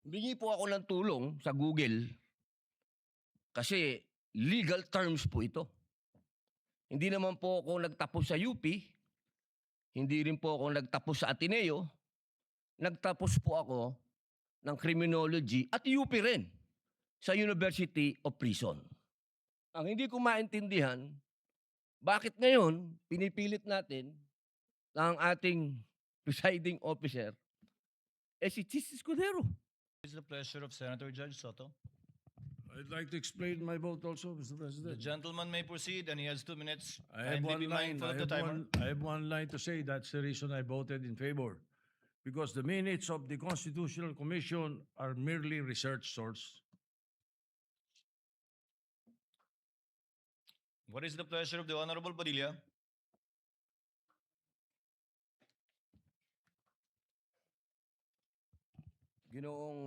Humingi po ako ng tulong sa Google kasi legal terms po ito. Hindi naman po ako nagtapos sa UP, hindi rin po ako nagtapos sa Ateneo, nagtapos po ako ng Criminology at UP rin sa University of Prison. Ang hindi ko maintindihan, bakit ngayon pinipilit natin na ang ating presiding officer si Chis Escudero. It's the pleasure of Senator Judge Soto. I'd like to explain my vote also, Mr. The President. gentleman may proceed and he has 2 minutes. I have Kindly one be line. mindful of the timer. I have one line to say. That's the reason I voted in favor. Because the minutes of the Constitutional Commission are merely research source. What is the pleasure of the Honorable Padilla? Ginoong,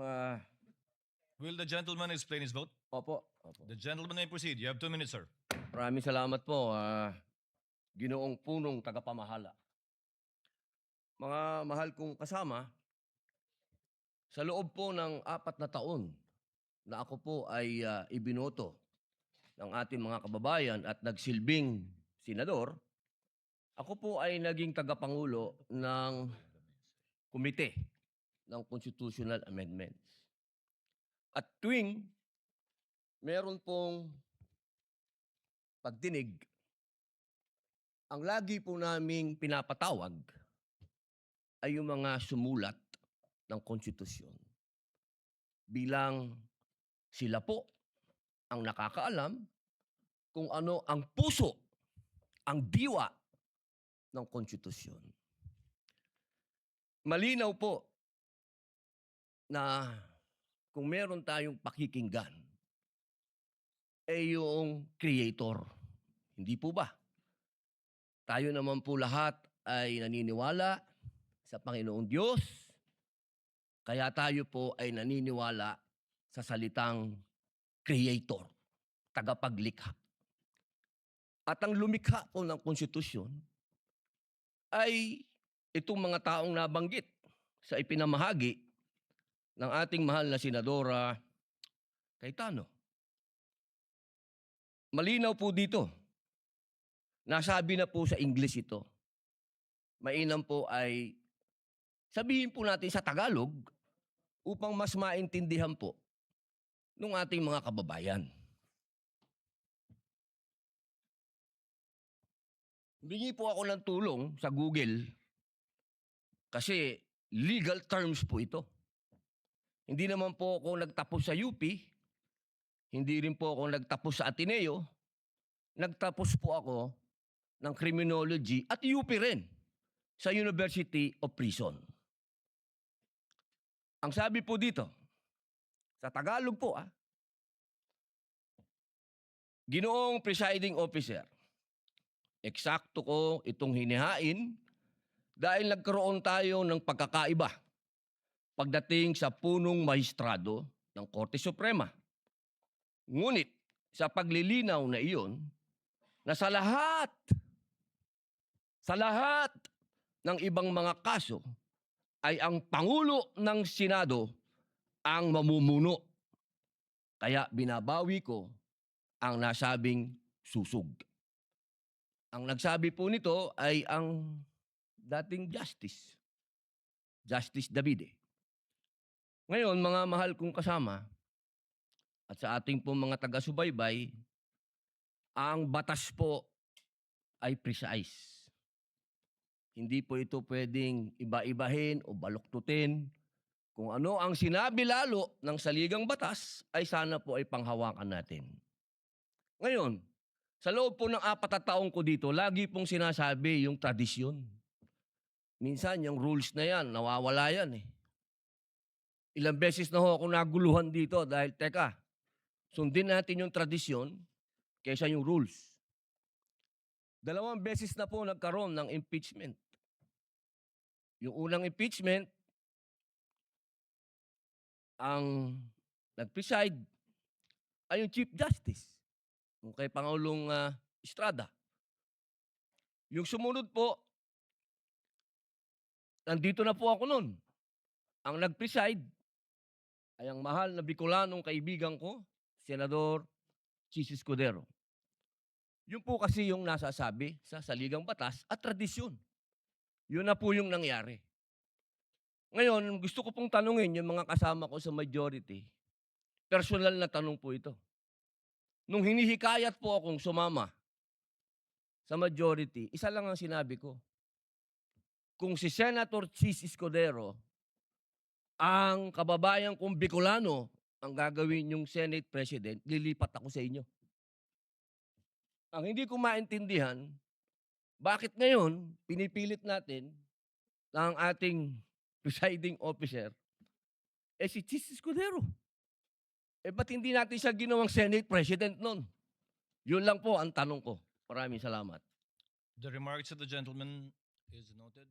Will the gentleman explain his vote? opo. The gentleman may proceed. You have 2 minutes, sir. Maraming salamat po, Ginoong Punong Tagapamahala. Mga mahal kong kasama, sa loob po ng 4 na taon na ako po ay ibinoto ng ating mga kababayan at nagsilbing senador, ako po ay naging tagapangulo ng komite ng Constitutional Amendments. At tuwing meron pong pagdinig, ang lagi po naming pinapatawag ay yung mga sumulat ng konstitusyon. Bilang sila po ang nakakaalam kung ano ang puso, ang diwa ng konstitusyon. Malinaw po na kung meron tayong pakikinggan, yung creator. Hindi po ba? Tayo naman po lahat ay naniniwala sa Panginoong Diyos, kaya tayo po ay naniniwala sa salitang creator, tagapaglikha. At ang lumikha po ng konstitusyon ay itong mga taong nabanggit sa ipinamahagi ng ating mahal na Senadora Cayetano. Malinaw po dito. Nasabi na po sa English ito. Mainam po ay sabihin po natin sa Tagalog upang mas maintindihan po ng ating mga kababayan. Humingi po ako ng tulong sa Google kasi legal terms po ito. Hindi naman po ako nagtapos sa UP, hindi rin po ako nagtapos sa Ateneo, nagtapos po ako ng Criminology at UP rin sa University of Prison. Ang sabi po dito, sa Tagalog po Ginoong Presiding Officer, eksakto ko itong hinihain dahil nagkaroon tayo ng pagkakaiba pagdating sa punong mahistrado ng Korte Suprema. Ngunit sa paglilinaw na iyon, na sa lahat ng ibang mga kaso ay ang Pangulo ng Senado ang mamumuno. Kaya binabawi ko ang nasabing susug. Ang nagsabi po nito ay ang dating Justice Davide. Ngayon, mga mahal kong kasama at sa ating po mga taga-subaybay, ang batas po ay precise. Hindi po ito pwedeng iba-ibahin o baluktutin. Kung ano ang sinabi lalo ng saligang batas, ay sana po ay panghawakan natin. Ngayon, sa loob po ng 4 na taong ko dito, lagi pong sinasabi yung tradisyon. Minsan, yung rules na yan, nawawala yan Ilang beses na ho ako naguluhan dito dahil, teka, sundin natin yung tradisyon kaysa yung rules. 2 beses na po nagkaroon ng impeachment. Yung unang impeachment, ang nag-preside ay yung Chief Justice, yung kay Pangulong Estrada. Yung sumunod po, nandito na po ako noon. Ang nag-preside ay ang mahal na Bicolanong kaibigan ko, Senador Chis Escudero. Yun po kasi yung nasasabi sa saligang batas at tradisyon. Yun na po yung nangyari. Ngayon, gusto ko pong tanungin yung mga kasama ko sa majority. Personal na tanong po ito. Nung hinihikayat po akong sumama sa majority, isa lang ang sinabi ko. Kung si Senator Chis Escudero, ang kababayan kong Bicolano, ang gagawin yung Senate President, lilipat ako sa inyo. Ang hindi ko maintindihan, bakit ngayon pinipilit natin ng ating presiding officer, si Chis Escudero. Ba't hindi natin siya ginawang Senate President nun? Yun lang po ang tanong ko. Maraming salamat. The remarks of the gentleman is noted.